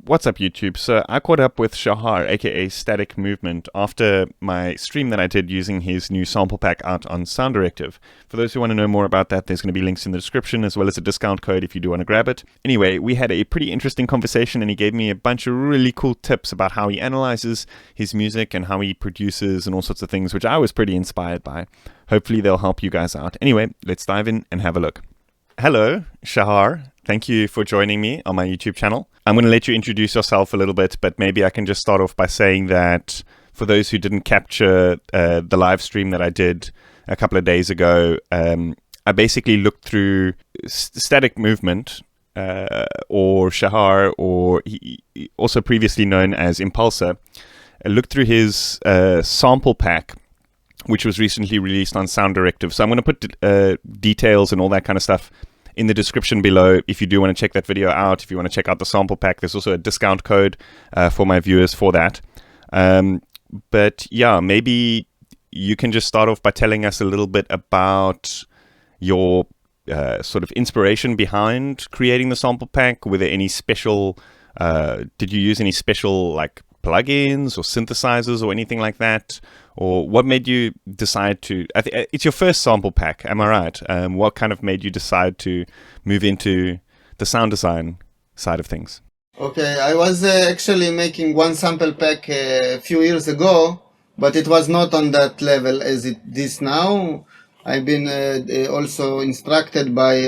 What's up, YouTube? So I caught up with Shahar, aka Static Movement, after my stream that I did using his new sample pack out on SounDirective. For those who want to know more about that, there's going to be links in the description as well as a discount code if you do want to grab it. Anyway, we had a pretty interesting conversation and he gave me a bunch of really cool tips about how he analyzes his music and how he produces and all sorts of things, which I was pretty inspired by. Hopefully they'll help you guys out. Anyway, let's dive in and have a look. Hello, Shahar. Thank you for joining me on my YouTube channel. I'm going to let you introduce yourself a little bit, but maybe I can just start off by saying that for those who didn't capture the live stream that I did a couple of days ago, I basically looked through Static Movement, or Shahar, or he also previously known as Impulsor. I looked through his sample pack, which was recently released on SounDirective. So I'm going to put details and all that kind of stuff in the description below if you do want to check that video out. If you want to check out the sample pack, there's also a discount code for my viewers for that. But yeah, maybe you can just start off by telling us a little bit about your sort of inspiration behind creating the sample pack. Were there any special, did you use any special like plugins or synthesizers or anything like that? Or what made you decide to, it's your first sample pack, am I right? What kind of made you decide to move into the sound design side of things? Okay, I was actually making one sample pack a few years ago, but it was not on that level as it is now. I've been also instructed by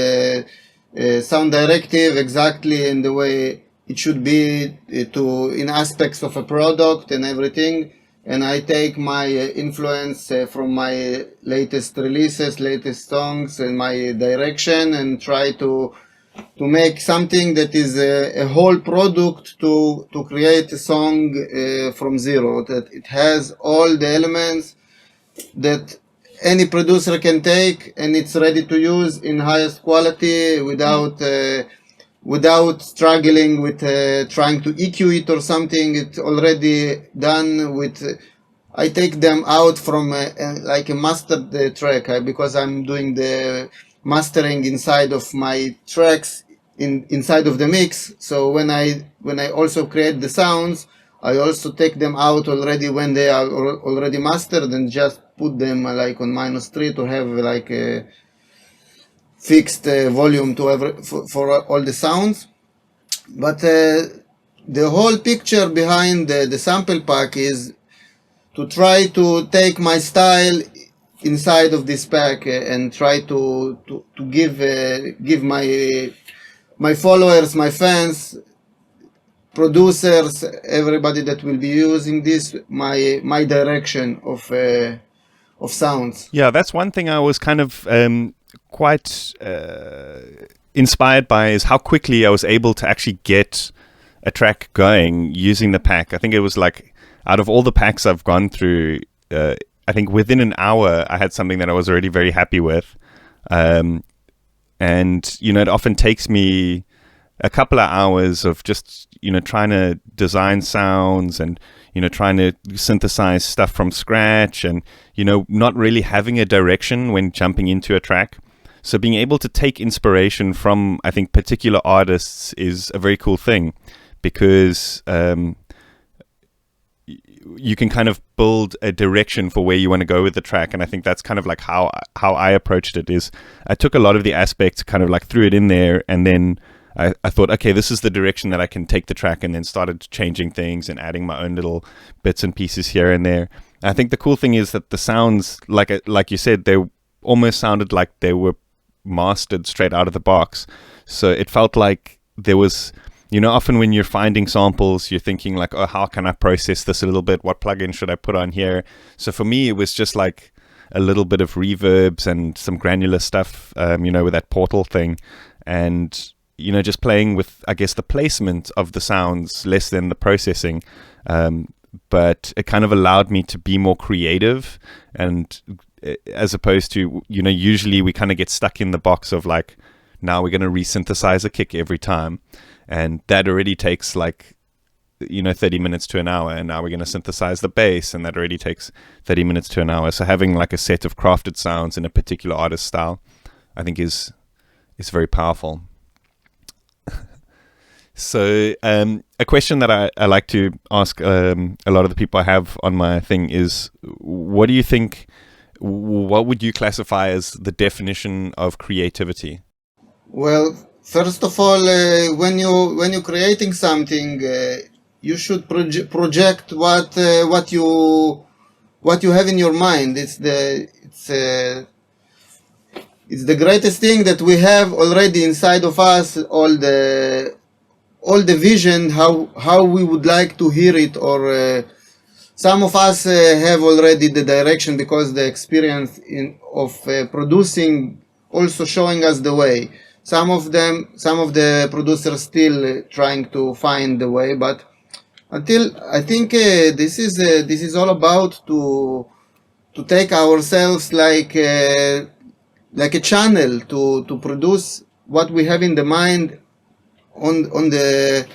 SounDirective exactly in the way it should be in aspects of a product and everything. And I take my influence from my latest releases, latest songs, and my direction, and try to make something that is a whole product to create a song from zero. That it has all the elements that any producer can take, and it's ready to use in highest quality without struggling with trying to EQ it or something. It's already done with. I take them out from like a mastered track because I'm doing the mastering inside of my tracks inside of the mix. So when I also create the sounds, I also take them out already when they are already mastered and just put them like on -3 to have like a fixed volume for all the sounds. But the whole picture behind the sample pack is to try to take my style inside of this pack and try to give my followers, my fans, producers, everybody that will be using this, my direction of sounds. Yeah, that's one thing I was kind of quite inspired by, is how quickly I was able to actually get a track going using the pack. I think it was like, out of all the packs I've gone through, I think within an hour I had something that I was already very happy with. And, you know, it often takes me a couple of hours of just, you know, trying to design sounds and, you know, trying to synthesize stuff from scratch and, you know, not really having a direction when jumping into a track. So being able to take inspiration from, I think, particular artists is a very cool thing, because you can kind of build a direction for where you want to go with the track. And I think that's kind of like how I approached it. Is I took a lot of the aspects, kind of like threw it in there, and then I thought, okay, this is the direction that I can take the track, and then started changing things and adding my own little bits and pieces here and there. I think the cool thing is that the sounds, like you said, they almost sounded like they were mastered straight out of the box. So it felt like there was, you know, often when you're finding samples, you're thinking like, oh, how can I process this a little bit? What plugin should I put on here? So for me, it was just like a little bit of reverbs and some granular stuff, you know, with that Portal thing. And, you know, just playing with, I guess, the placement of the sounds less than the processing. But it kind of allowed me to be more creative, and as opposed to, you know, usually we kind of get stuck in the box of like, now we're going to resynthesize a kick every time. And that already takes like, you know, 30 minutes to an hour. And now we're going to synthesize the bass, and that already takes 30 minutes to an hour. So having like a set of crafted sounds in a particular artist style, I think is very powerful. So, a question that I like to ask a lot of the people I have on my thing is, what do you think? What would you classify as the definition of creativity? Well, first of all, when you're creating something, you should project what you have in your mind. It's the greatest thing that we have already inside of us. All the vision, how we would like to hear it, or some of us have already the direction because the experience of producing also showing us the way. Some of the producers still trying to find the way, but until I think this is all about to take ourselves like a channel to produce what we have in the mind on the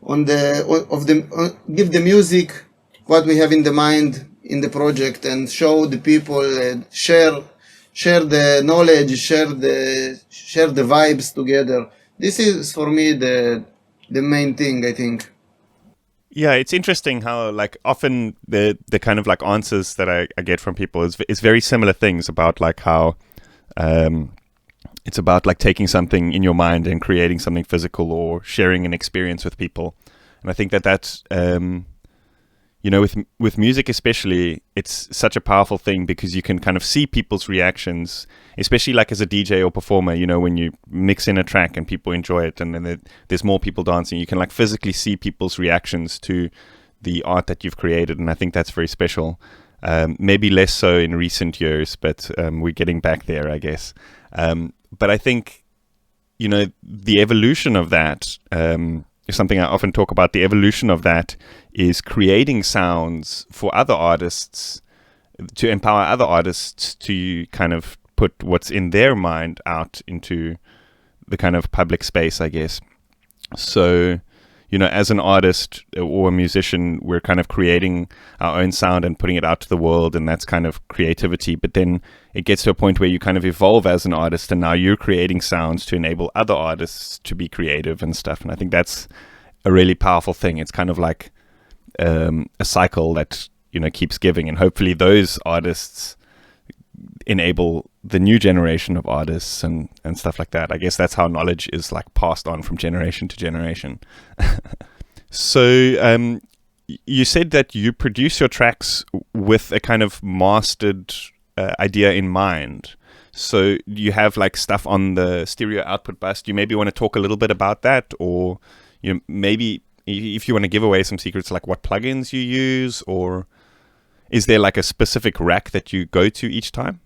of the give the music what we have in the mind in the project, and show the people, share the knowledge, share the vibes together. This is for me the main thing, I think. Yeah, it's interesting how like often the kind of like answers that I get from people is very similar things about like how um, it's about like taking something in your mind and creating something physical or sharing an experience with people. And I think that's with music especially, it's such a powerful thing because you can kind of see people's reactions, especially like as a DJ or performer. When you mix in a track and people enjoy it, and then there's more people dancing, you can like physically see people's reactions to the art that you've created, and I think that's very special. Maybe less so in recent years, but we're getting back there, I guess. But I think the evolution of that is something I often talk about. The evolution of that is creating sounds for other artists, to empower other artists to kind of put what's in their mind out into the kind of public space, I guess. So, as an artist or a musician, we're kind of creating our own sound and putting it out to the world, and that's kind of creativity. But then it gets to a point where you kind of evolve as an artist, and now you're creating sounds to enable other artists to be creative and stuff. And I think that's a really powerful thing. It's kind of like a cycle that keeps giving, and hopefully those artists enable the new generation of artists and stuff like that. I guess that's how knowledge is like passed on from generation to generation. So you said that you produce your tracks with a kind of mastered idea in mind. So you have like stuff on the stereo output bus. Do you maybe want to talk a little bit about that, or maybe if you want to give away some secrets, like what plugins you use, or is there like a specific rack that you go to each time?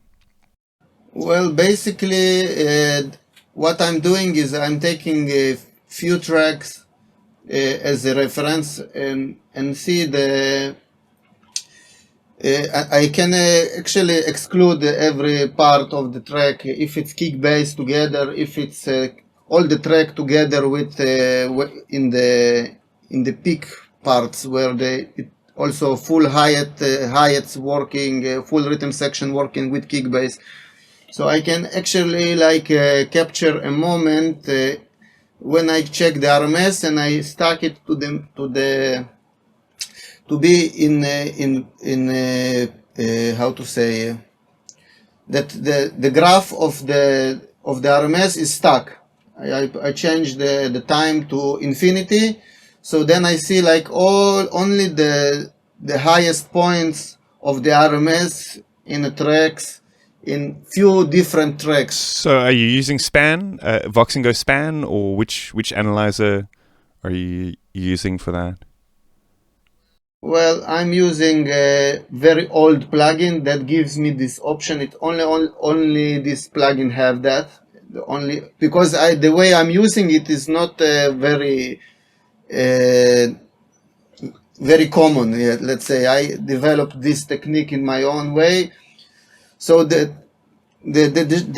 Well, basically, what I'm doing is I'm taking a few tracks as a reference, and see I can actually exclude every part of the track if it's kick bass together, if it's all the track together with in the peak parts where also full hi-hats working, full rhythm section working with kick bass. So I can actually capture a moment when I check the RMS and I stack it to be in how to say that the graph of the RMS is stuck. I change the time to infinity, so then I see only the highest points of the RMS in the tracks, in few different tracks. So are you using Span, Voxingo Span, or which analyzer are you using for that? Well, I'm using a very old plugin that gives me this option. It only this plugin have that. Because the way I'm using it is not very very common. Let's say I developed this technique in my own way. So the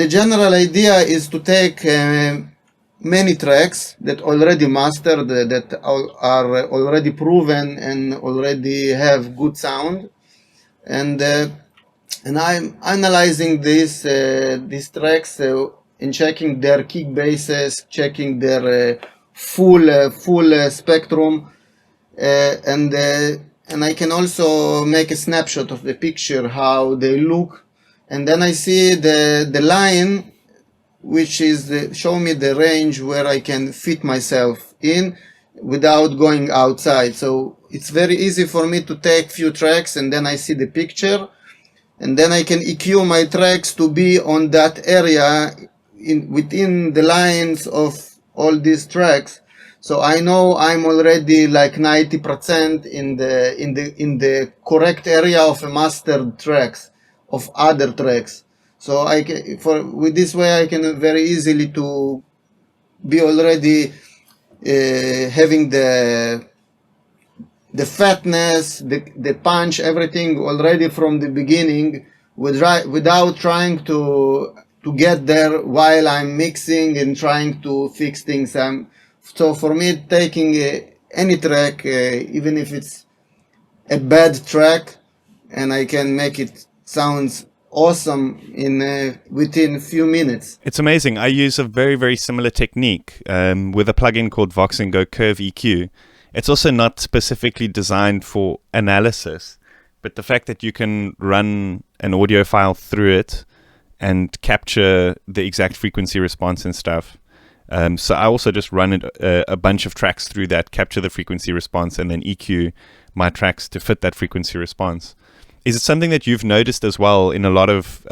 general idea is to take many tracks that already mastered, that are already proven and already have good sound, and I'm analyzing these tracks and checking their kick basses, checking their full spectrum, and I can also make a snapshot of the picture how they look, and then I see the line which is show me the range where I can fit myself in without going outside. So it's very easy for me to take few tracks and then I see the picture, and then I can EQ my tracks to be on that area within the lines of all these tracks. So I know I'm already like 90% in the correct area of a mastered tracks of other tracks. So with this way I can very easily to be already having the fatness, the punch, everything already from the beginning, without trying to get there while I'm mixing and trying to fix things. So for me, taking any track, even if it's a bad track, and I can make it sounds awesome in within a few minutes. It's amazing. I use a very, very similar technique with a plugin called Vox & Go Curve EQ. It's also not specifically designed for analysis, but the fact that you can run an audio file through it and capture the exact frequency response and stuff. So I also just run a bunch of tracks through that, capture the frequency response, and then EQ my tracks to fit that frequency response. Is it something that you've noticed as well in a lot of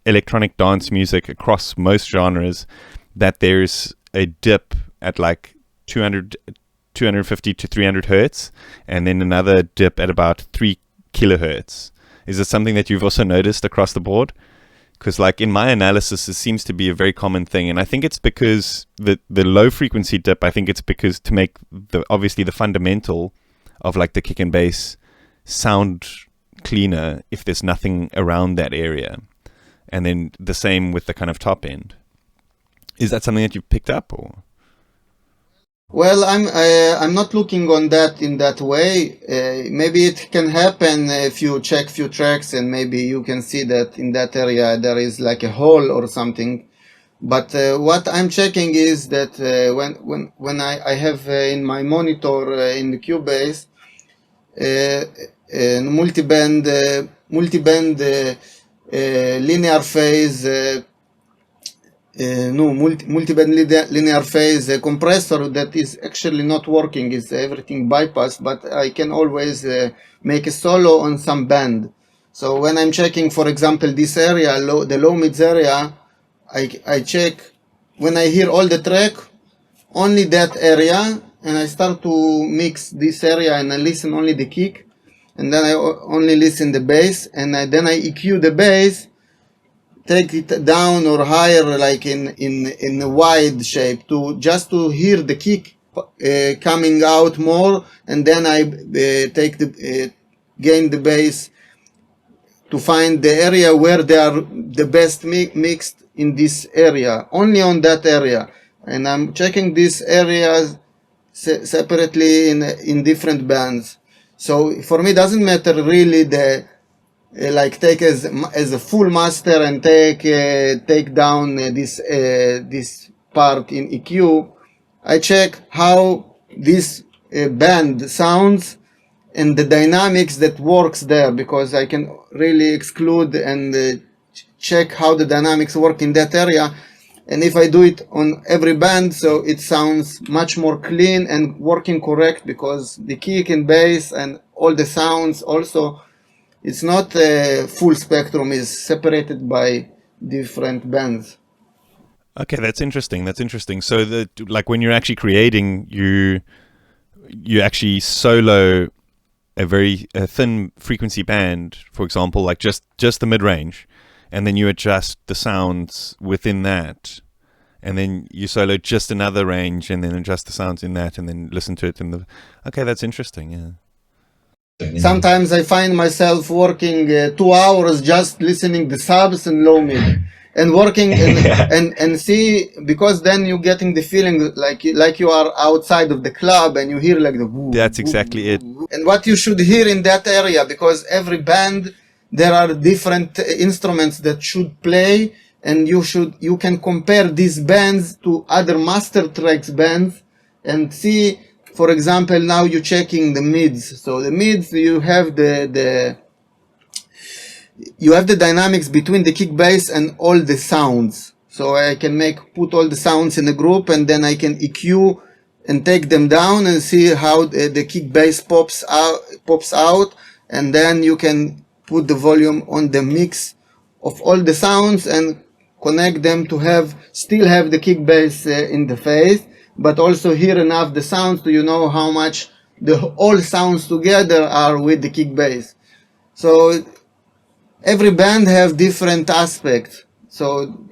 electronic dance music across most genres, that there's a dip at like 250 to 300 hertz, and then another dip at about 3 kilohertz? Is it something that you've also noticed across the board? Because like in my analysis, it seems to be a very common thing. And I think it's because the low frequency dip, I think it's because to make obviously the fundamental of like the kick and bass sound cleaner if there's nothing around that area. And then the same with the kind of top end. Is that something that you've picked up, or? Well, I'm not looking on that in that way. Maybe it can happen if you check few tracks and maybe you can see that in that area there is like a hole or something. But what I'm checking is that when I have in my monitor in the Cubase multiband linear phase. Multiband linear phase compressor that is actually not working, is everything bypassed, but I can always make a solo on some band. So when I'm checking, for example, this area, the low mids area, I check when I hear all the track, only that area, and I start to mix this area and I listen only the kick, and then I only listen the bass, and then I EQ the bass, take it down or higher, like in a wide shape, to just to hear the kick coming out more, and then I gain the bass to find the area where they are the best mixed in this area, only on that area, and I'm checking these areas separately in different bands. So for me, it doesn't matter really like take as a full master and take down this part in EQ. I check how this band sounds and the dynamics that works there, because I can really exclude and check how the dynamics work in that area. And if I do it on every band, so it sounds much more clean and working correct, because the kick and bass and all the sounds also, it's not a full spectrum, is separated by different bands. Okay, that's interesting. So like when you're actually creating, you actually solo a very thin frequency band, for example, like just the mid-range, and then you adjust the sounds within that, and then you solo just another range and then adjust the sounds in that, and then listen to it in the... Okay, that's interesting, yeah. Sometimes I find myself working 2 hours just listening the subs and low mid, and working and see, because then you're getting the feeling like you are outside of the club and you hear like the woo. That's exactly it. And what you should hear in that area, because every band there are different instruments that should play, and you can compare these bands to other master tracks bands and see, for example, now you're checking the mids. So the mids, you have the dynamics between the kick bass and all the sounds. So I can put all the sounds in a group, and then I can EQ and take them down and see how the kick bass pops out, and then you can put the volume on the mix of all the sounds and connect them to still have the kick bass in the phase, but also hear enough the sounds to how much all sounds together are with the kick bass. So every band have different aspects. So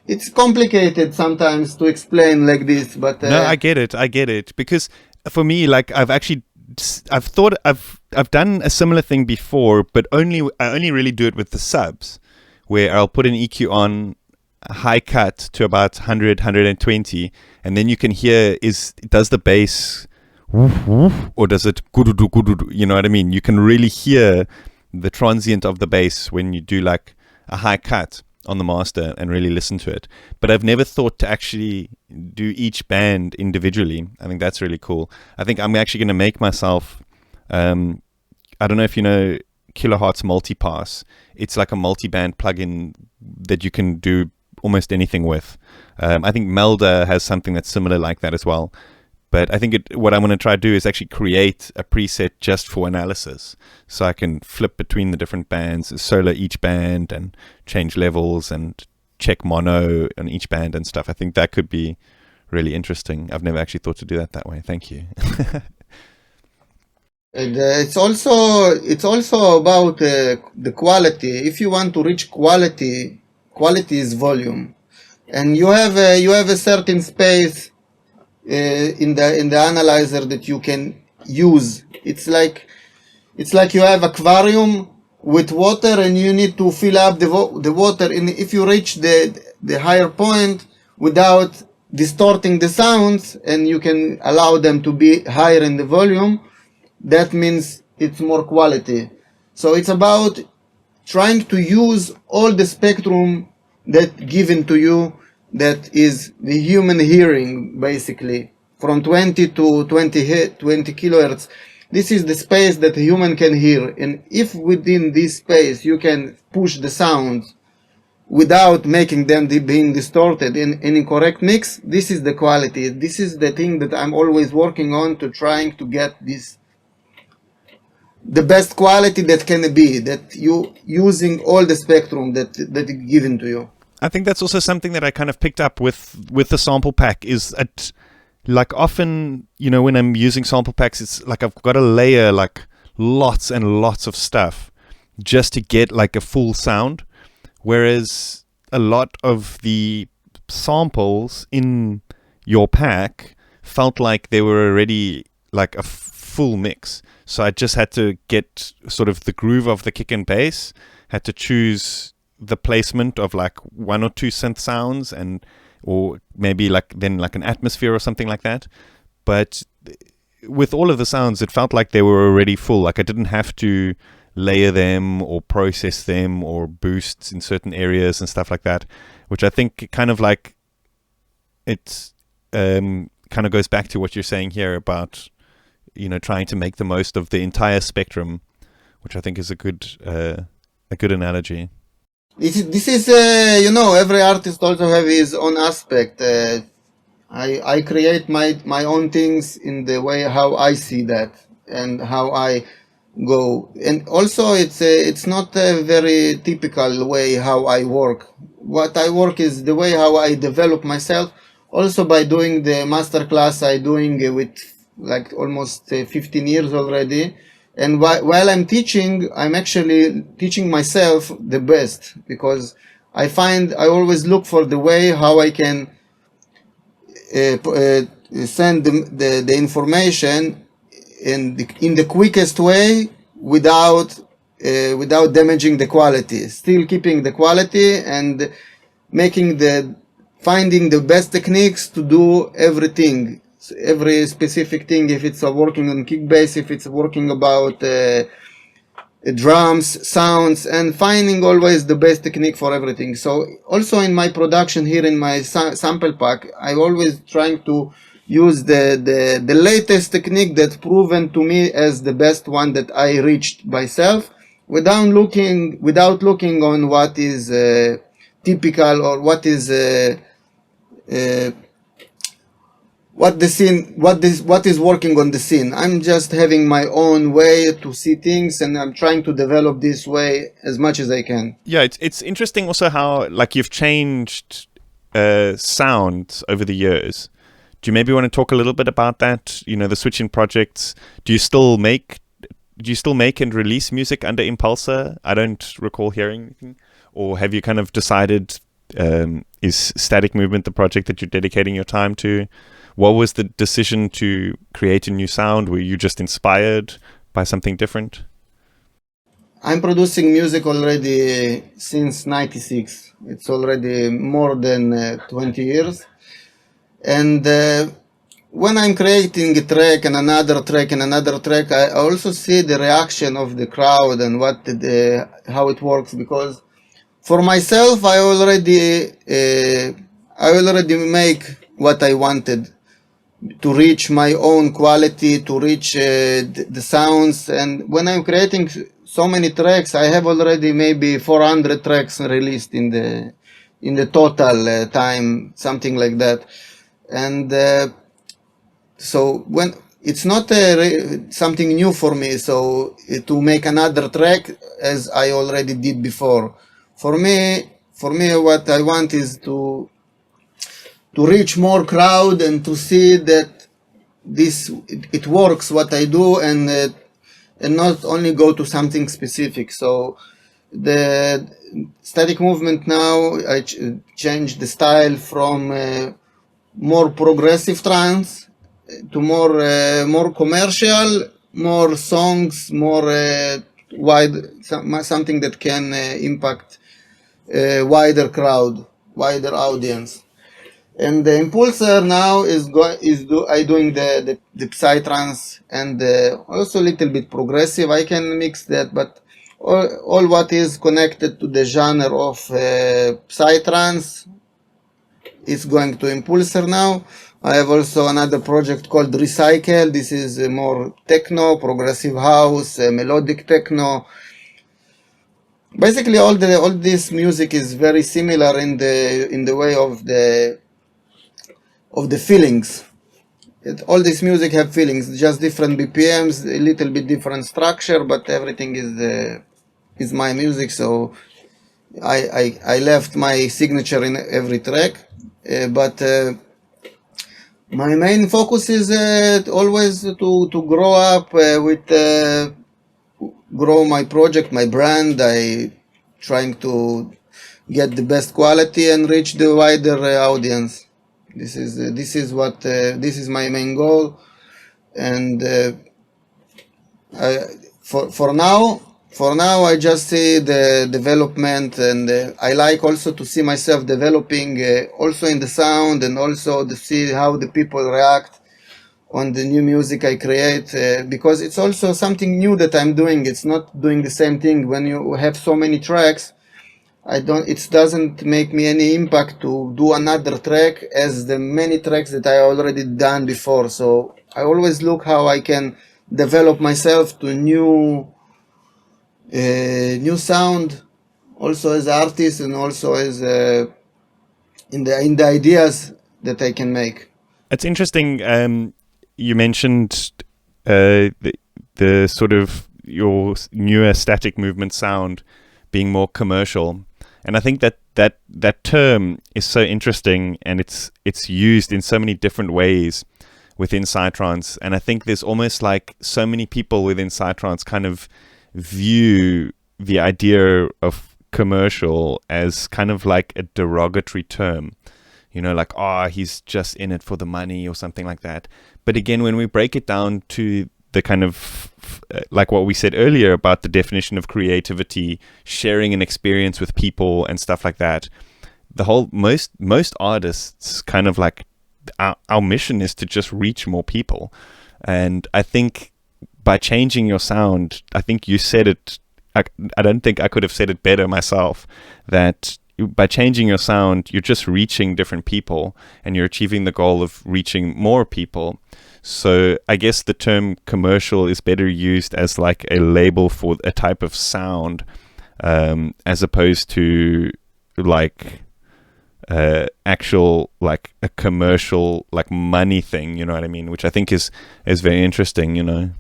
it's complicated sometimes to explain like this, but no, I get it. Because for me, like I've done a similar thing before, but I only really do it with the subs, where I'll put an EQ on a high cut to about 100, 120, and then you can hear does the bass woof, woof, or does it gududu gududu? You know what I mean? You can really hear the transient of the bass when you do like a high cut on the master and really listen to it. But I've never thought to actually do each band individually. I think that's really cool. I think I'm actually going to make myself, I don't know if you know Kilohertz Multipass. It's like a multi-band plugin that you can do almost anything with. I think Melda has something that's similar like that as well. But I think what I'm going to try to do is actually create a preset just for analysis. So I can flip between the different bands, solo each band, and change levels and check mono on each band and stuff. I think that could be really interesting. I've never actually thought to do that way. Thank you. And it's also about the quality. If you want to reach quality is volume, and you have a certain space in the analyzer that you can use. It's like you have aquarium with water, and you need to fill up the water. And if you reach the higher point without distorting the sounds, and you can allow them to be higher in the volume, that means it's more quality. So it's about trying to use all the spectrum that given to you, that is the human hearing, basically, from 20 to 20 kilohertz. This is the space that a human can hear, and if within this space you can push the sounds without making them being distorted in any correct mix, this is the quality. This is the thing that I'm always working on, to trying to get the best quality that can be, that you using all the spectrum that is given to you. I think that's also something that I kind of picked up with the sample pack, is that like often, when I'm using sample packs, it's like I've got to layer like lots and lots of stuff just to get like a full sound. Whereas a lot of the samples in your pack felt like they were already like a full mix. So I just had to get sort of the groove of the kick and bass, had to choose the placement of like one or two synth sounds, or maybe like an atmosphere or something like that. But with all of the sounds, it felt like they were already full. Like I didn't have to layer them or process them or boost in certain areas and stuff like that, which I think kind of like it kind of goes back to what you're saying here about trying to make the most of the entire spectrum, which I think is a good analogy. This is every artist also have his own aspect. I create my own things in the way how I see that and how I go, and also it's not a very typical way how I work. What I work is the way how I develop myself. Also by doing the master class I doing with like almost 15 years already. And while I'm teaching, I'm actually teaching myself the best, because I always look for the way how I can send the information in the quickest way without damaging the quality, still keeping the quality and finding the best techniques to do everything. Every specific thing, if it's working on kick bass, if it's working about drums, sounds, and finding always the best technique for everything. So also in my production here in my sample pack, I always trying to use the latest technique that proven to me as the best one that I reached myself, without looking on what is typical or what is uh, what is working on the scene. I'm just having my own way to see things, and I'm trying to develop this way as much as I can. Yeah, it's interesting also how like you've changed sounds over the years. Do you maybe want to talk a little bit about that? You know, the switch in projects. Do you still make and release music under Impulsor? I don't recall hearing anything. Or have you kind of decided, is Static Movement the project that you're dedicating your time to? What was the decision to create a new sound? Were you just inspired by something different? I'm producing music already since '96. It's already more than 20 years. And when I'm creating a track and another track and another track, I also see the reaction of the crowd and how it works. Because for myself, I already make what I wanted to reach my own quality, to reach the sounds. And when I'm creating so many tracks, I have already maybe 400 tracks released in the total time, something like that. And so when it's not something new for me, so to make another track as I already did before. For me, what I want is to reach more crowd and to see that it works what I do, and not only go to something specific. So the Static Movement now, I changed the style from more progressive trance to more commercial, more songs, more something that can impact wider crowd, wider audience. And the Impulsor now is doing the psytrance and also a little bit progressive. I can mix that, but all what is connected to the genre of psytrance is going to Impulsor now. I have also another project called Recycle. This is more techno, progressive house, melodic techno. Basically, all this music is very similar in the way of the feelings. All this music have feelings, just different BPMs, a little bit different structure, but everything is my music. So I left my signature in every track, but my main focus is always to grow up grow my project, my brand. I trying to get the best quality and reach the wider audience. This is my main goal, and for now I just see the development, and I like also to see myself developing also in the sound, and also to see how the people react on the new music I create, because it's also something new that I'm doing. It's not doing the same thing. When you have so many tracks, it doesn't make me any impact to do another track as the many tracks that I already done before. So I always look how I can develop myself to new sound, also as artist, and also as in the ideas that I can make. It's interesting. You mentioned the sort of your newer Static Movement sound being more commercial, and I think that term is so interesting, and it's used in so many different ways within psytrance. And I think there's almost like so many people within psytrance kind of view the idea of commercial as kind of like a derogatory term. You know, like, oh, he's just in it for the money or something like that. But again, when we break it down to the kind of, like what we said earlier about the definition of creativity, sharing an experience with people and stuff like that, the whole, most artists kind of like, our mission is to just reach more people. And I think by changing your sound, I think you said it I don't think I could have said it better myself, that by changing your sound, you're just reaching different people and you're achieving the goal of reaching more people. So I guess the term commercial is better used as like a label for a type of sound, as opposed to like actual like a commercial like money thing, you know what I mean? Which I think is very interesting, you know.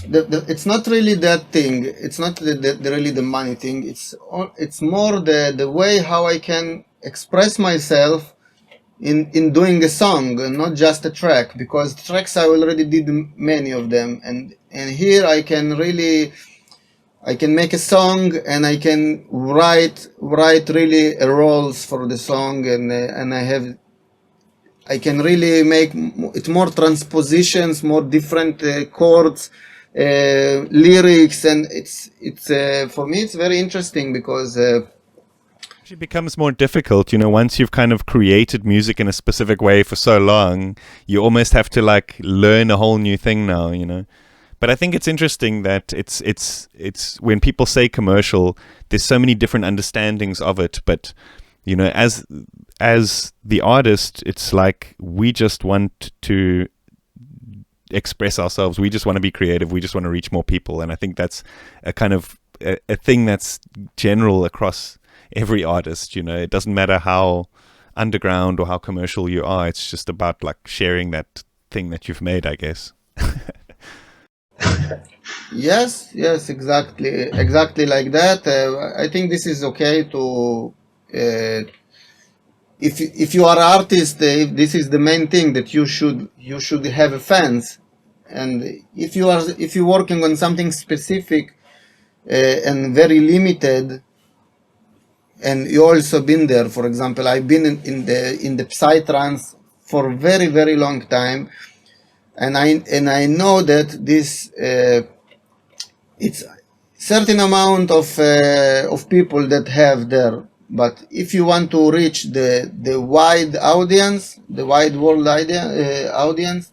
It's not really that thing. It's not really the money thing. It's more the way how I can express myself in doing a song, not just a track. Because tracks I already did many of them, and here I can make a song and I can write really roles for the song, and I can really make it more transpositions, more different chords, lyrics, and it's for me it's very interesting because It becomes more difficult, you know, once you've kind of created music in a specific way for so long, you almost have to like learn a whole new thing now, you know. But I think it's interesting that it's when people say commercial, there's so many different understandings of it. But you know, as the artist, it's like we just want to express ourselves. We just want to be creative. We just want to reach more people. And I think that's a kind of a thing that's general across every artist. You know, it doesn't matter how underground or how commercial you are. It's just about like sharing that thing that you've made, I guess. yes, exactly like that. I think this is okay to. If you are an artist, if this is the main thing, that you should have fans, and if you're working on something specific and very limited, and you also been there. For example, I've been in the psytrance for a very very long time, and I know that this it's certain amount of people that have there. But if you want to reach the wide audience, the wide world audience,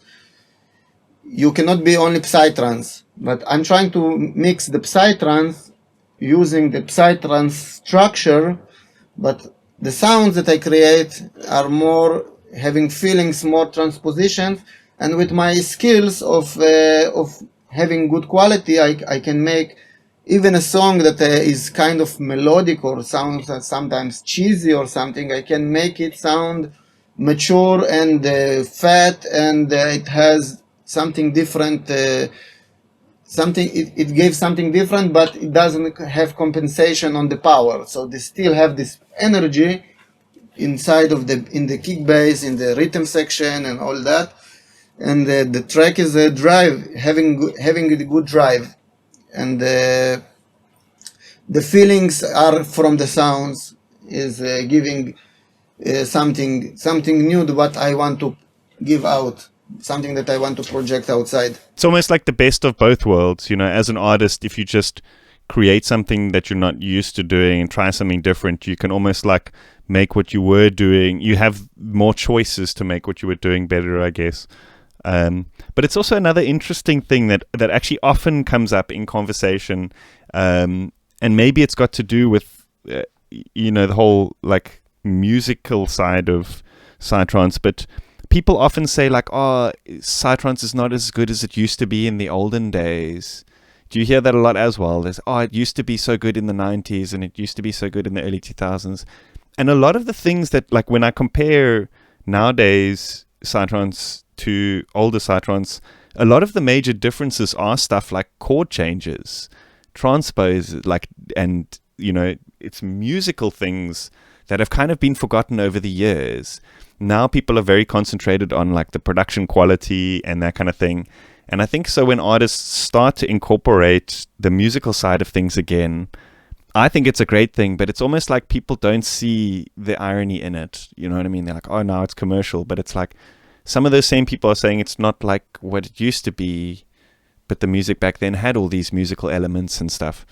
you cannot be only psytrance. But I'm trying to mix the psytrance using the psytrance structure, but the sounds that I create are more having feelings, more transpositions, and with my skills of having good quality, I can make even a song that is kind of melodic or sounds sometimes cheesy or something. I can make it sound mature and fat, and it has something different. It gives something different, but it doesn't have compensation on the power. So they still have this energy inside of in the kick bass, in the rhythm section, and all that. And the track is a drive, having a good drive, and the feelings are from the sounds, is giving something new to what I want to give out, something that I want to project outside. It's almost like the best of both worlds, you know. As an artist, if you just create something that you're not used to doing and try something different, you can almost like make what you were doing. You have more choices to make what you were doing better, I guess. But it's also another interesting thing that actually often comes up in conversation, and maybe it's got to do with you know, the whole like musical side of psytrance. But people often say like, oh, psytrance is not as good as it used to be in the olden days. Do you hear that a lot as well? There's, oh, it used to be so good in the 90s and it used to be so good in the early 2000s. And a lot of the things that, like, when I compare nowadays psytrance to older psytrance, a lot of the major differences are stuff like chord changes, transpose, like, and, you know, it's musical things that have kind of been forgotten over the years. Now people are very concentrated on like the production quality and that kind of thing. And I think so when artists start to incorporate the musical side of things again, I think it's a great thing, but it's almost like people don't see the irony in it. You know what I mean? They're like, oh, now it's commercial. But it's like some of those same people are saying it's not like what it used to be, but the music back then had all these musical elements and stuff.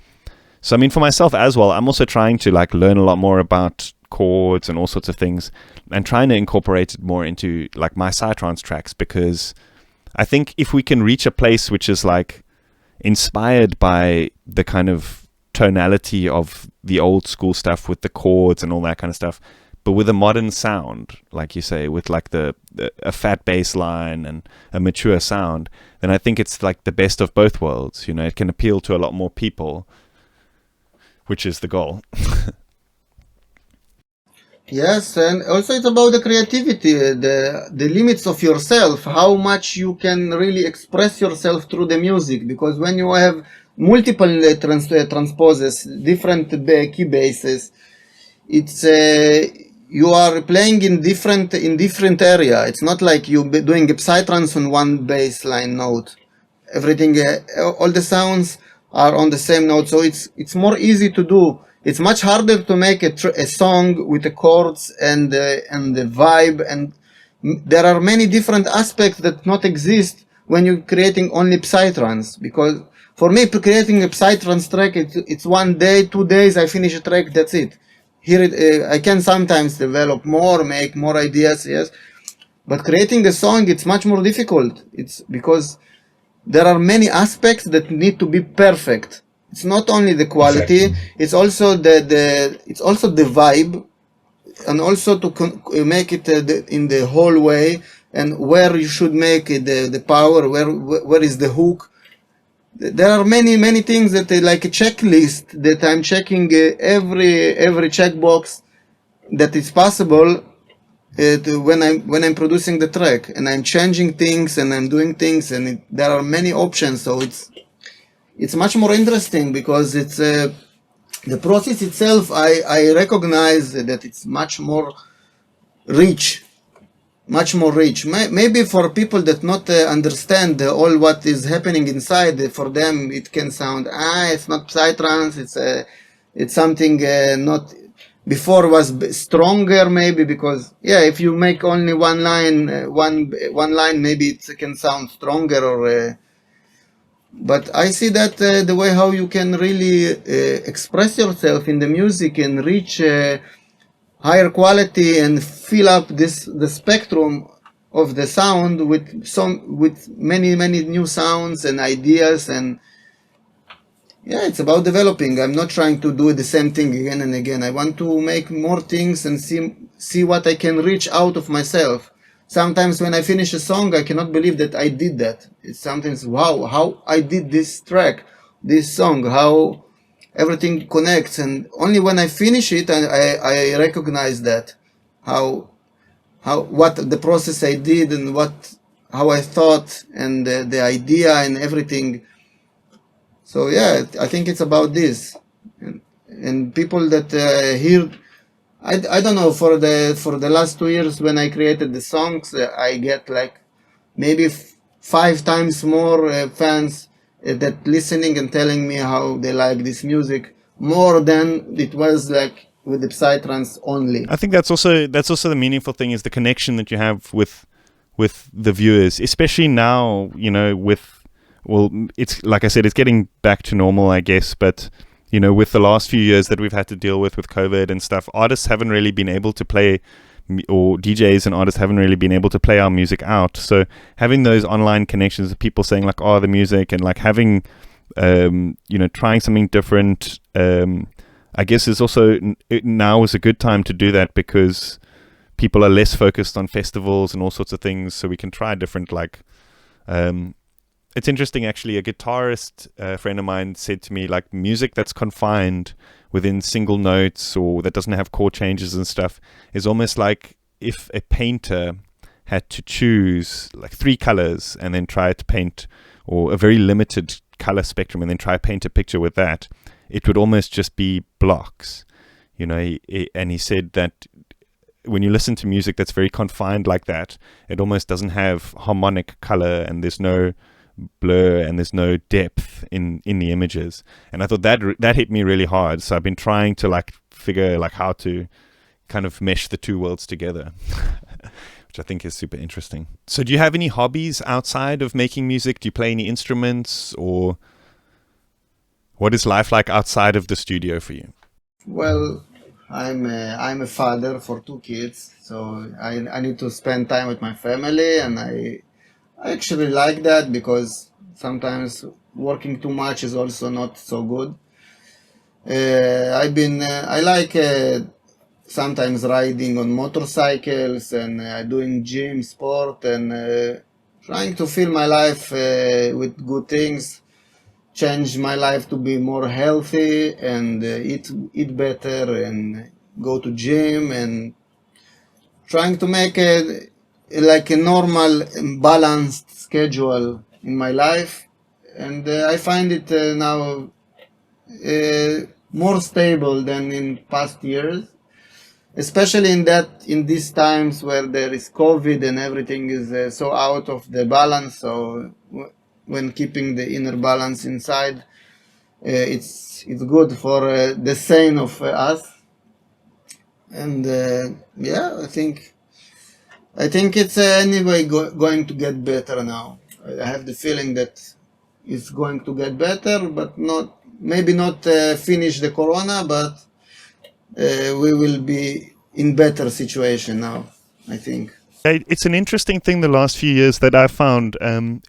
So, I mean, for myself as well, I'm also trying to like learn a lot more about chords and all sorts of things and trying to incorporate it more into like my psytrance tracks, because I think if we can reach a place which is like inspired by the kind of tonality of the old school stuff with the chords and all that kind of stuff, but with a modern sound, like you say, with like a fat bass line and a mature sound, then I think it's like the best of both worlds. You know, it can appeal to a lot more people, which is the goal. Yes, and also it's about the creativity, the limits of yourself, how much you can really express yourself through the music. Because when you have multiple transposes, different key bases, it's you are playing in different area. It's not like you doing a psytrance on one bass line note. Everything, all the sounds are on the same note, so it's more easy to do. It's much harder to make a song with the chords and the vibe, and there are many different aspects that not exist when you're creating only psytrance. Because for me, creating a psytrance track, it's 1 day, 2 days, I finish a track, that's it. Here I can sometimes develop more, make more ideas, yes, but creating a song, it's much more difficult. It's because there are many aspects that need to be perfect. It's not only the quality, exactly. It's also the vibe, and also to make it in the whole way, and where you should make it, the power, where is the hook. There are many things that like a checklist that I'm checking every checkbox that is possible when I'm producing the track, and I'm changing things and I'm doing things, and there are many options. So it's much more interesting, because it's the process itself. I recognize that it's much more rich, much more rich. Maybe for people that not understand all what is happening inside, for them it can sound it's not psytrance. It's something not. Before was stronger, maybe, because if you make only one line, one line, maybe it can sound stronger, or but I see that the way how you can really express yourself in the music and reach higher quality and fill up the spectrum of the sound with many new sounds and ideas. And it's about developing. I'm not trying to do the same thing again and again. I want to make more things and see what I can reach out of myself. Sometimes when I finish a song, I cannot believe that I did that. It's sometimes, wow, how I did this track, this song, how everything connects. And only when I finish it, I recognize that, what the process I did, and how I thought, and the idea and everything. So I think it's about this, and people that hear. I don't know, for the last 2 years when I created the songs, I get like maybe 5 times more fans that listening and telling me how they like this music more than it was like with the psytrance only. I think that's also the meaningful thing, is the connection that you have with the viewers, especially now. You know, it's like I said, it's getting back to normal, I guess, but you know, with the last few years that we've had to deal with COVID and stuff, artists haven't really been able to play, or DJs and artists haven't really been able to play our music out. So having those online connections of people saying like, the music, and like having, trying something different, I guess is also, now is a good time to do that, because people are less focused on festivals and all sorts of things. So we can try different, like, it's interesting, actually. A guitarist friend of mine said to me, like, music that's confined within single notes, or that doesn't have chord changes and stuff, is almost like if a painter had to choose like 3 colors and then try to paint, or a very limited color spectrum, and then try to paint a picture with that. It would almost just be blocks, you know. And he said that when you listen to music that's very confined like that, it almost doesn't have harmonic color, and there's no blur, and there's no depth in the images. And I thought that hit me really hard. So I've been trying to like figure like how to kind of mesh the two worlds together, which I think is super interesting. So do you have any hobbies outside of making music? Do you play any instruments, or what is life like outside of the studio for you? Well, I'm a father for 2 kids, so I need to spend time with my family, and I actually like that, because sometimes working too much is also not so good. I like sometimes riding on motorcycles and doing gym sport and trying to fill my life with good things, change my life to be more healthy and eat better and go to gym and trying to make like a normal balanced schedule in my life. And I find it now more stable than in past years, especially in these times where there is COVID and everything is so out of the balance. So when keeping the inner balance inside, it's good for the sane of us. And yeah, I think it's anyway going to get better now. I have the feeling that it's going to get better, but maybe not finish the corona, but we will be in better situation now, I think. It's an interesting thing the last few years that I found.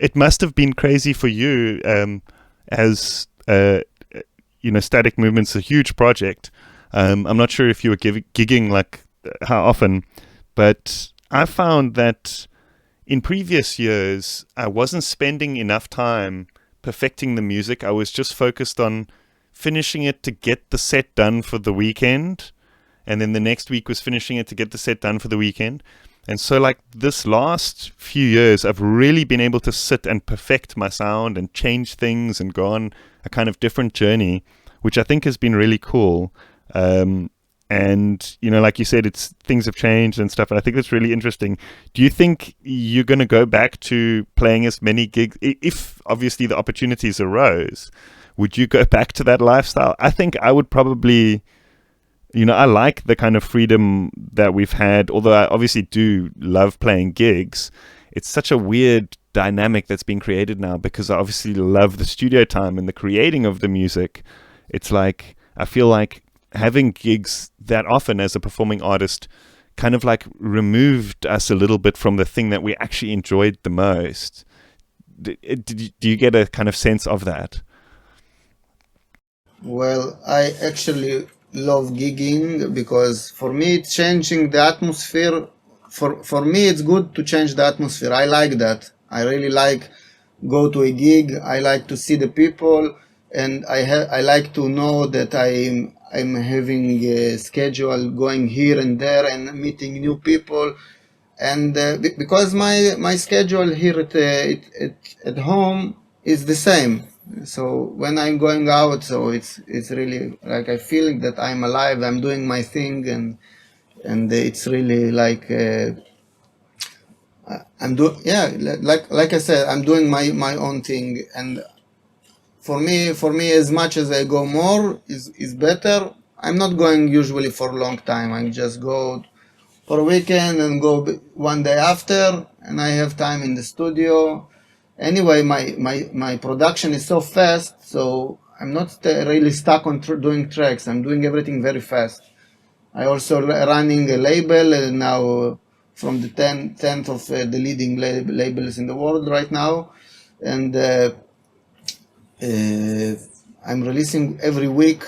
It must have been crazy for you, as Static Movement's a huge project. I'm not sure if you were gigging like how often, but I found that in previous years I wasn't spending enough time perfecting the music. I was just focused on finishing it to get the set done for the weekend, and then the next week was finishing it to get the set done for the weekend. And so like this last few years, I've really been able to sit and perfect my sound and change things and go on a kind of different journey, which I think has been really cool. And, like you said, things have changed and stuff. And I think that's really interesting. Do you think you're going to go back to playing as many gigs? If obviously the opportunities arose, would you go back to that lifestyle? I think I would probably... I like the kind of freedom that we've had, although I obviously do love playing gigs. It's such a weird dynamic that's been created now because I obviously love the studio time and the creating of the music. It's like, I feel like having gigs that often as a performing artist kind of like removed us a little bit from the thing that we actually enjoyed the most. Do you get a kind of sense of that? Well, I actually love gigging because for me it's changing the atmosphere. For me it's good to change the atmosphere. I like that. I really like go to a gig. I like to see the people, and I like to know that I'm having a schedule going here and there and meeting new people. And because my schedule here at home is the same, so when I'm going out, so it's really like I feel that I'm alive, I'm doing my thing, and it's really like I'm do yeah, like I said, I'm doing my own thing. And for me as much as I go more is better. I'm not going usually for a long time. I just go for a weekend and go one day after, and I have time in the studio. Anyway, my production is so fast, so I'm not really stuck on doing tracks. I'm doing everything very fast. I also running a label now from the 10th of the leading labels in the world right now, and I'm releasing every week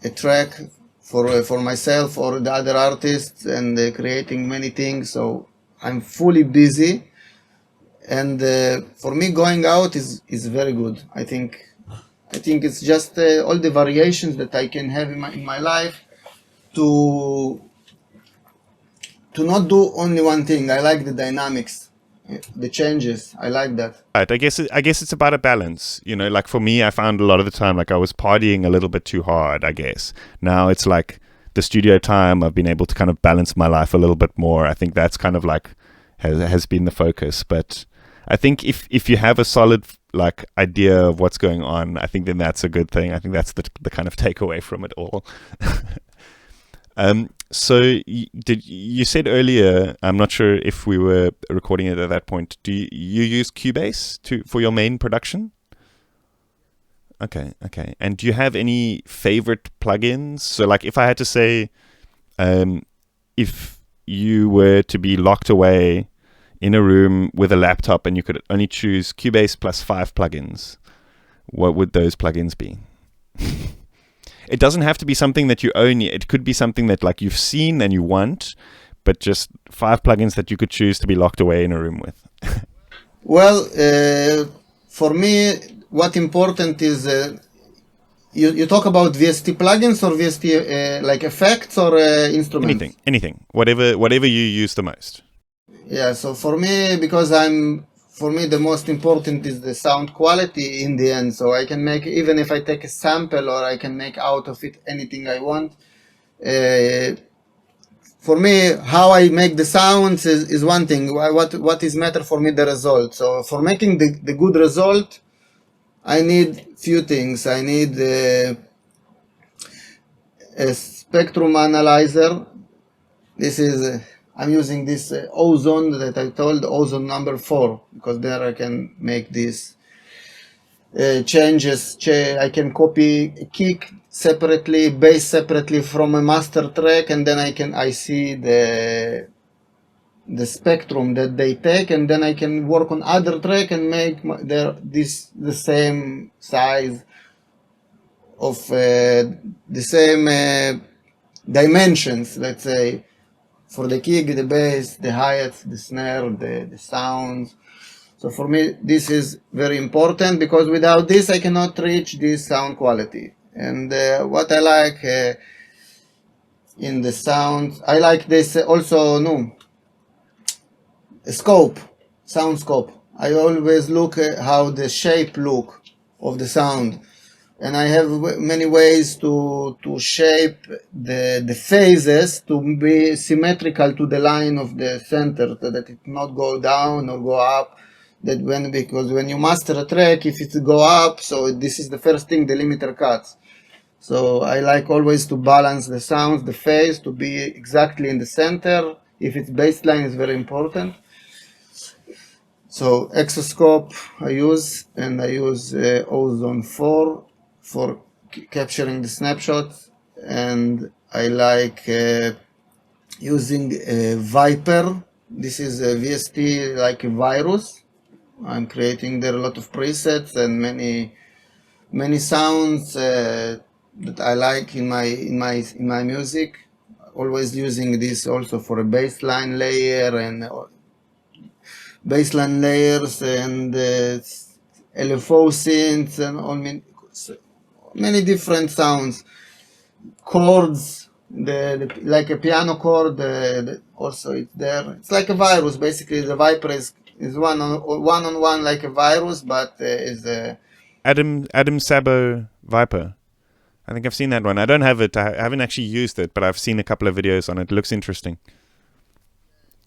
a track for myself or the other artists, and creating many things. So I'm fully busy, and for me going out is very good. I think it's just all the variations that I can have in my life to not do only one thing. I like the dynamics, the changes. I like that. Right. I guess it's about a balance. Like for me, I found a lot of the time like I was partying a little bit too hard, I guess. Now it's like the studio time, I've been able to kind of balance my life a little bit more. I think that's kind of like has been the focus. But I think if you have a solid like idea of what's going on, I think then that's a good thing. I think that's the kind of takeaway from it all. So you said earlier, I'm not sure if we were recording it at that point, do you use Cubase for your main production? Okay. And do you have any favorite plugins? So like if I had to say, if you were to be locked away in a room with a laptop and you could only choose Cubase plus 5 plugins, what would those plugins be? It doesn't have to be something that you own yet. It could be something that like you've seen and you want, but just 5 plugins that you could choose to be locked away in a room with. Well, for me, what important is you talk about VST plugins or VST like effects or instruments? Anything, whatever you use the most. Yeah. So for me, because for me the most important is the sound quality in the end. So I can make, even if I take a sample or I can make out of it anything I want. For me, how I make the sounds is one thing. What is matter for me, the result. So for making the good result, I need few things. I need a spectrum analyzer. This is I'm using this Ozone that I told, Ozone number 4, because there I can make these changes. I can copy kick separately, bass separately from a master track, and then I see the spectrum that they take, and then I can work on other track and make the same size of the same dimensions, let's say, for the kick, the bass, the hi-hats, the snare, the sounds. So for me, this is very important, because without this, I cannot reach this sound quality. And what I like in the sound, I like this also, scope, sound scope. I always look at how the shape look of the sound. And I have many ways to shape the phases to be symmetrical to the line of the center, so that it not go down or go up. Because when you master a track, if it go up, so this is the first thing the limiter cuts. So I like always to balance the sounds, the phase, to be exactly in the center. If it's baseline, is very important. So exoscope I use, and I use Ozone 4 for capturing the snapshots, and I like using Viper. This is a VST like a virus. I'm creating there a lot of presets and many sounds that I like in my music. Always using this also for a bassline layer and bassline layers and LFO synths and all many different sounds, chords, like a piano chord, also it's there. It's like a virus, basically. The Viper is one on one like a virus, but is a Adam Sabo Viper. I think I've seen that one. I don't have it. I haven't actually used it, but I've seen a couple of videos on it. It looks interesting.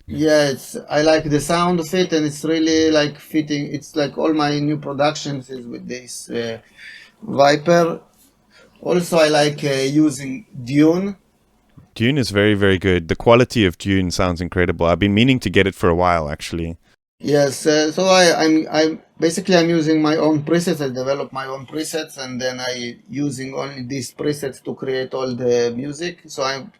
Yeah, I like the sound of it, and it's really like fitting. It's like all my new productions is with this Viper. Also, I like using Dune. Dune is very, very good. The quality of Dune sounds incredible. I've been meaning to get it for a while, actually. Yes, so I'm basically I'm using my own presets. I develop my own presets, and then I using only these presets to create all the music. So I'm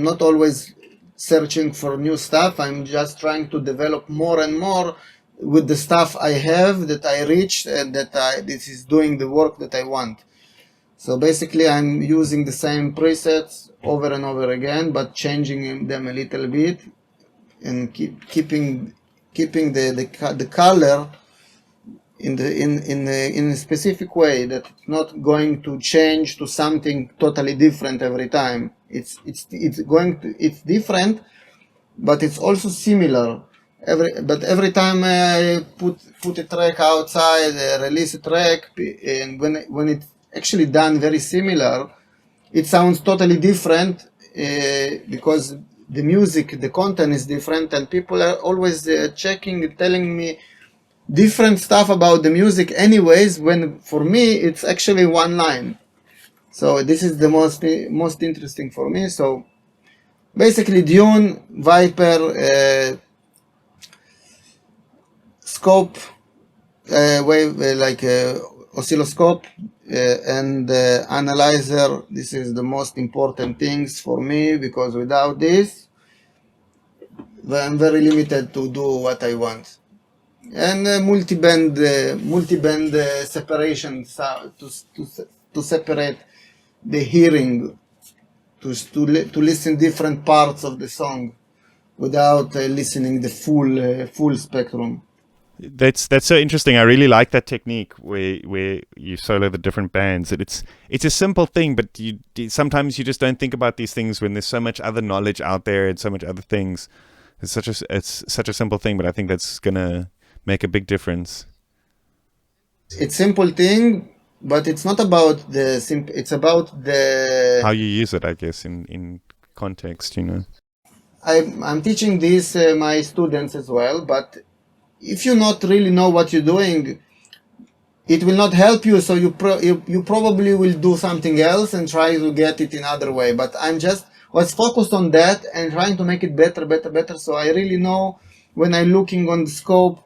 not always searching for new stuff. I'm just trying to develop more and more with the stuff I have that I reached, and this is doing the work that I want. So basically, I'm using the same presets over and over again, but changing them a little bit, and keeping the color in a specific way, that it's not going to change to something totally different every time. It's different, but it's also similar. Every time I put a track outside, release a track, and when it's actually done very similar, it sounds totally different because the music, the content is different, and people are always checking, telling me different stuff about the music anyways, when for me it's actually one line. So this is the most interesting for me. So basically Dune, Viper, scope, wave, like oscilloscope, and analyzer. This is the most important things for me, because without this I'm very limited to do what I want. and multi-band separation, to separate the hearing, to listen different parts of the song without listening the full spectrum. That's so interesting. I really like that technique where you solo the different bands. It's a simple thing, but sometimes you just don't think about these things when there's so much other knowledge out there and so much other things. It's such a simple thing, but I think that's gonna make a big difference. It's simple thing, but it's not about the it's about How the. you use it, I guess, in context, you know. I'm teaching this my students as well, but if you not really know what you're doing, it will not help you. So you probably will do something else and try to get it in other way. But I'm just was focused on that and trying to make it better. So I really know when I'm looking on the scope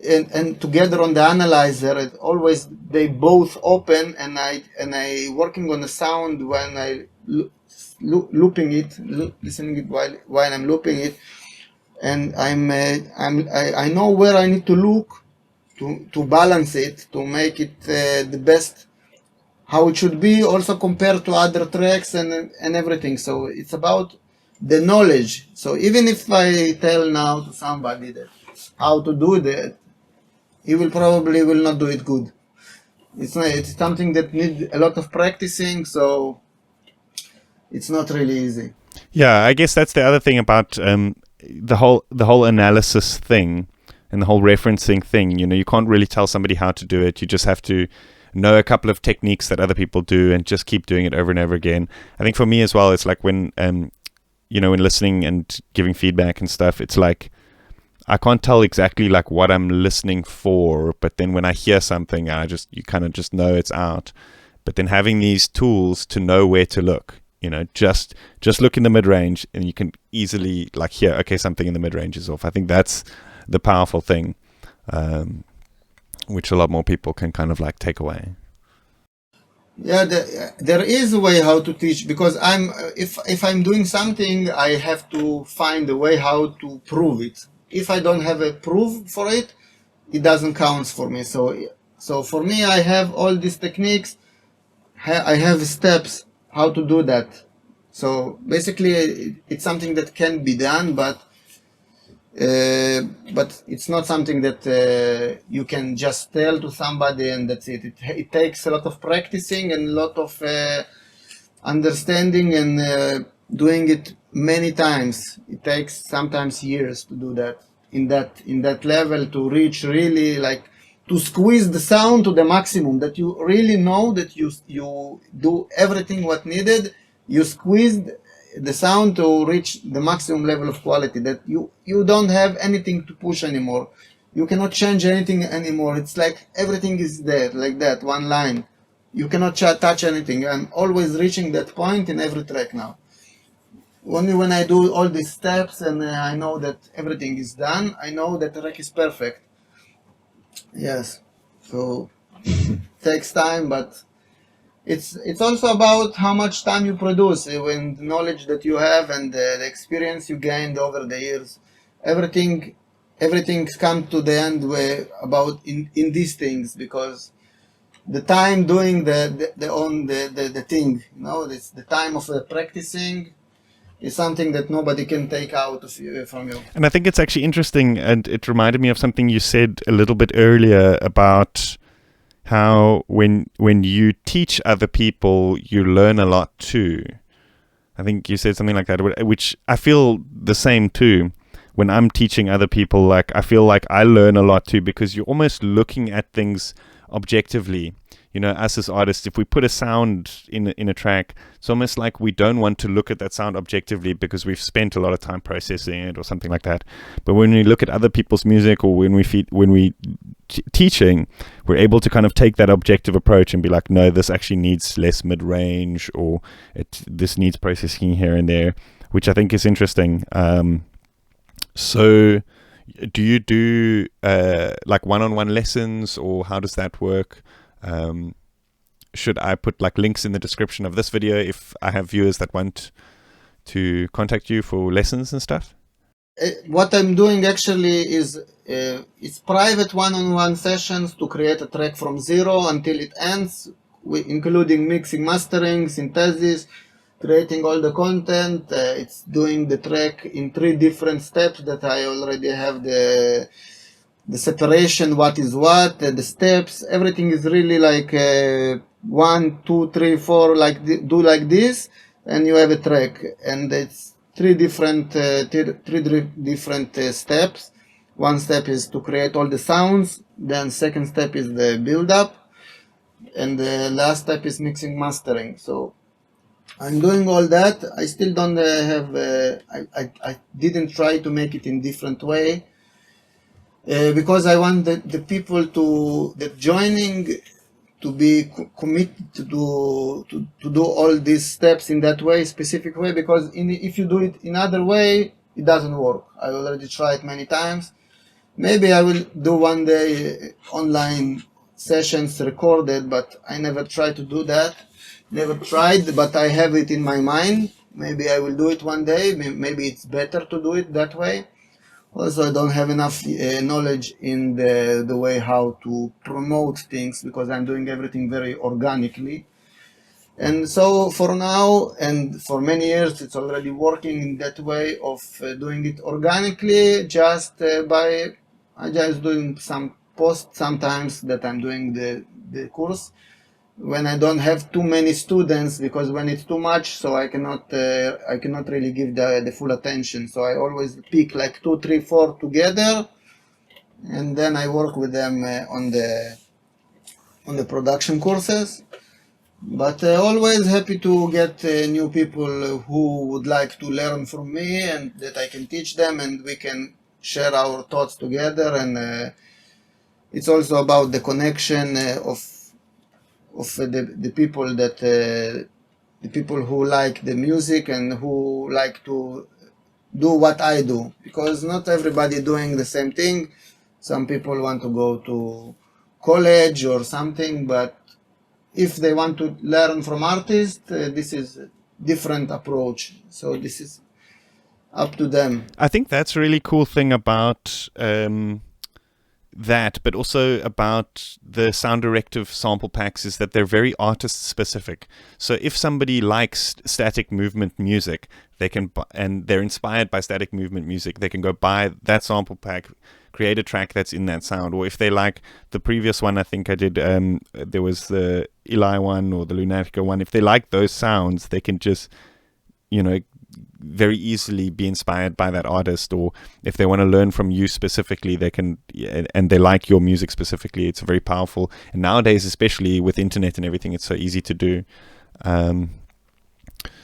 and together on the analyzer, it always they both open, and I working on the sound when I looping it, listening it while I'm looping it, and I know where I need to look to balance it, to make it the best how it should be, also compared to other tracks and everything. So it's about the knowledge. So even if I tell now to somebody that how to do that, he will probably will not do it good. It's something that needs a lot of practicing, so it's not really easy. Yeah, I guess that's the other thing about the whole analysis thing and the whole referencing thing. You know, you can't really tell somebody how to do it. You just have to know a couple of techniques that other people do and just keep doing it over and over again. I think for me as well, it's like when when listening and giving feedback and stuff, it's like I can't tell exactly like what I'm listening for, but then when I hear something, you kind of just know it's out. But then having these tools to know where to look, just look in the mid range, and you can easily like hear, okay, something in the mid range is off. I think that's the powerful thing, which a lot more people can kind of like take away. Yeah, there is a way how to teach, because if I'm doing something, I have to find a way how to prove it. If I don't have a proof for it, it doesn't count for me. So for me, I have all these techniques. I have steps how to do that. So basically, it's something that can be done, but it's not something that you can just tell to somebody and that's it. It takes a lot of practicing and a lot of understanding and doing it many times. It takes sometimes years to do that in that level, to reach really like to squeeze the sound to the maximum, that you really know that you do everything what needed. You squeezed the sound to reach the maximum level of quality, that you don't have anything to push anymore. You cannot change anything anymore. It's like everything is there, like that, one line. You cannot touch anything. I'm always reaching that point in every track now. Only when I do all these steps and I know that everything is done, I know that the track is perfect. Yes. So takes time, but it's also about how much time you produce, when the knowledge that you have and the experience you gained over the years. Everything comes to the end where about in these things, because the time doing the thing, it's the time of practicing is something that nobody can take out of you, from you. And I think it's actually interesting, and it reminded me of something you said a little bit earlier about how when you teach other people, you learn a lot too. I think you said something like that, which I feel the same too. When I'm teaching other people, like I feel like I learn a lot too, because you're almost looking at things objectively. Us as artists, if we put a sound in a track, it's almost like we don't want to look at that sound objectively because we've spent a lot of time processing it or something like that. But when we look at other people's music, or when we teaching, we're able to kind of take that objective approach and be like, no, this actually needs less mid-range, or this needs processing here and there, which I think is interesting. So do you do like one-on-one lessons, or how does that work? Should I put like links in the description of this video if I have viewers that want to contact you for lessons and stuff? what I'm doing actually is it's private one-on-one sessions to create a track from zero until it ends, including mixing, mastering, synthesis, creating all the content. It's doing the track in 3 different steps that I already have the separation, what is what, the steps. Everything is really like 1, 2, 3, 4, like do like this, and you have a track, and it's three different steps. One step is to create all the sounds, then second step is the build up, and the last step is mixing, mastering. So I'm doing all that. I still don't have I didn't try to make it in different way, because I want the people that joining to be committed to do all these steps in that way, specific way, because if you do it in other way, it doesn't work. I already tried many times. Maybe I will do one day online sessions recorded, but I never tried to do that. Never tried, but I have it in my mind. Maybe I will do it one day. Maybe it's better to do it that way. Also, I don't have enough knowledge in the way how to promote things, because I'm doing everything very organically. And so for now, and for many years, it's already working in that way of doing it organically, just by I just doing some posts sometimes that I'm doing the course when I don't have too many students, because when it's too much, so I cannot really give the full attention. So I always pick like 2, 3, 4 together, and then I work with them on the production courses. But always happy to get new people who would like to learn from me, and that I can teach them, and we can share our thoughts together. And it's also about the connection of the people the people who like the music and who like to do what I do, because not everybody doing the same thing. Some people want to go to college or something, but if they want to learn from artists, this is a different approach. So this is up to them. I think that's a really cool thing about that, but also about the SounDirective sample packs, is that they're very artist specific. So if somebody likes static movement music, they can and they're inspired by static movement music, they can go buy that sample pack, create a track that's in that sound. Or if they like the previous one, I think I did, there was the Eli one or the Lunatica one. If they like those sounds, they can just, very easily be inspired by that artist. Or if they want to learn from you specifically, they can, and they like your music specifically. It's very powerful. And nowadays, especially with internet and everything, it's so easy to do.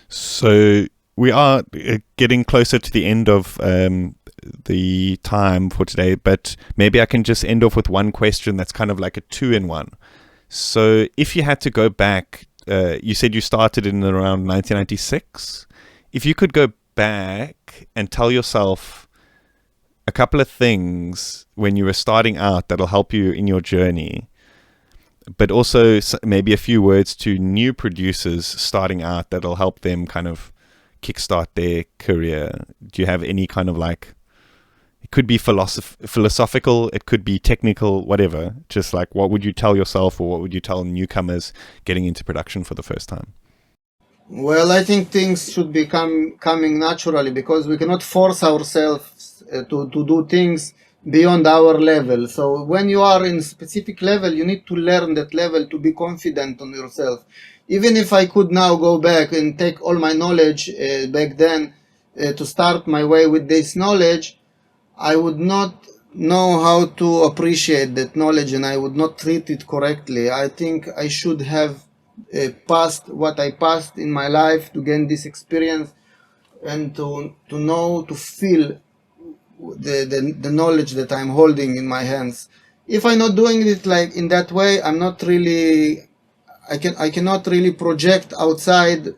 So we are getting closer to the end of the time for today, but maybe I can just end off with one question that's kind of like a 2-in-1. So if you had to go back, you said you started in around 1996. If you could go back and tell yourself a couple of things when you were starting out that'll help you in your journey, but also maybe a few words to new producers starting out that'll help them kind of kickstart their career, do you have any kind of like, it could be philosophical, it could be technical, whatever, just like what would you tell yourself, or what would you tell newcomers getting into production for the first time? Well, I think things should be coming naturally, because we cannot force ourselves to do things beyond our level. So when you are in specific level, you need to learn that level to be confident on yourself. Even if I could now go back and take all my knowledge back then to start my way with this knowledge, I would not know how to appreciate that knowledge, and I would not treat it correctly. I think I should have passed what I passed in my life to gain this experience, and to know, to feel the knowledge that I'm holding in my hands. If I'm not doing it like in that way, I'm not really, I cannot really project outside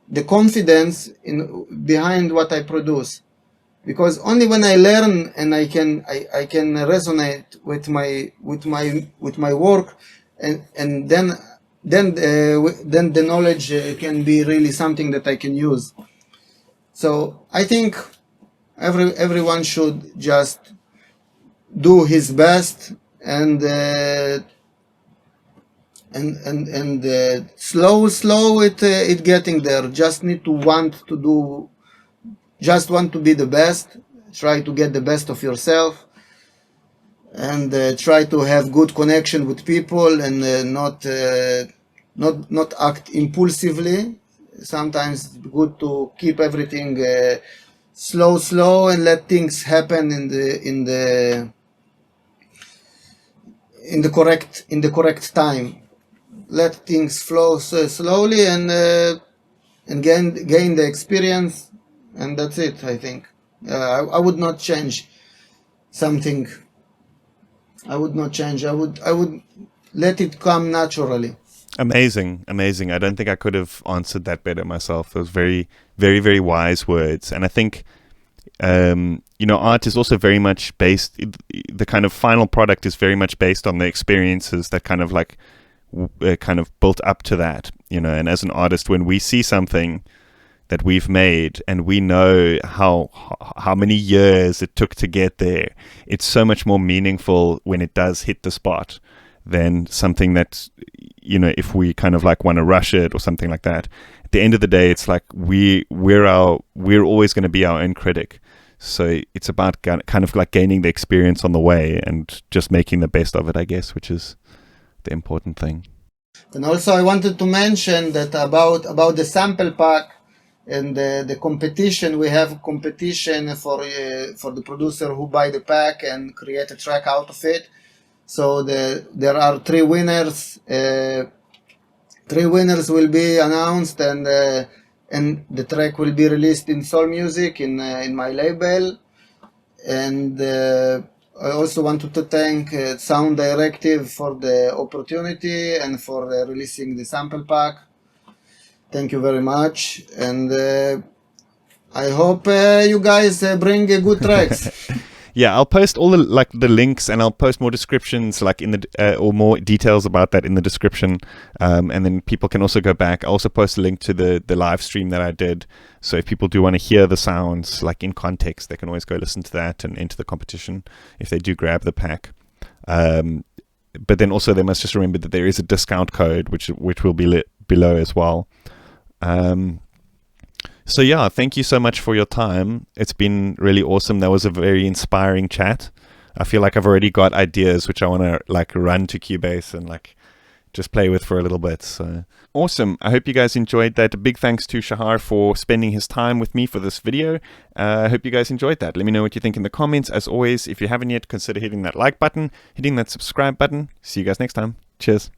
the confidence behind what I produce, because only when I learn and I can resonate with my work, and then the knowledge can be really something that I can use. So I think everyone should just do his best, and slow it getting there. Just need to want to do, just want to be the best. Try to get the best of yourself, and try to have good connection with people, and not act impulsively. Sometimes it's good to keep everything slow and let things happen in the correct time. Let things flow slowly, and gain the experience, and that's it. I think I would not change something. I would not change. I would let it come naturally. Amazing, amazing. I don't think I could have answered that better myself. Those very, very, very wise words. And I think, art is also very much based, the kind of final product is very much based on the experiences that kind of like, kind of built up to that, and as an artist, when we see something that we've made and we know how many years it took to get there, it's so much more meaningful when it does hit the spot than something that, if we kind of like want to rush it or something like that. At the end of the day, it's like we're always going to be our own critic. So it's about kind of like gaining the experience on the way and just making the best of it, I guess, which is the important thing. And also I wanted to mention that about the sample pack and the competition. We have a competition for the producer who buy the pack and create a track out of it. So there are 3 winners. 3 winners will be announced, and the track will be released in Soul Music in my label. And I also wanted to thank SounDirective for the opportunity and for releasing the sample pack. Thank you very much, and I hope you guys bring good tracks. Yeah, I'll post all the links, and I'll post more descriptions in the or more details about that in the description, and then people can also go back. I'll also post a link to the live stream that I did, so if people do want to hear the sounds in context, they can always go listen to that and enter the competition if they do grab the pack. But then also they must just remember that there is a discount code which will be below as well. So yeah, thank you so much for your time. It's been really awesome. That was a very inspiring chat. I feel like I've already got ideas which I want to run to Cubase and just play with for a little bit. So awesome. I hope you guys enjoyed that. A big thanks to Shahar for spending his time with me for this video. I hope you guys enjoyed that. Let me know what you think in the comments. As always, if you haven't yet, consider hitting that like button, hitting that subscribe button. See you guys next time. Cheers.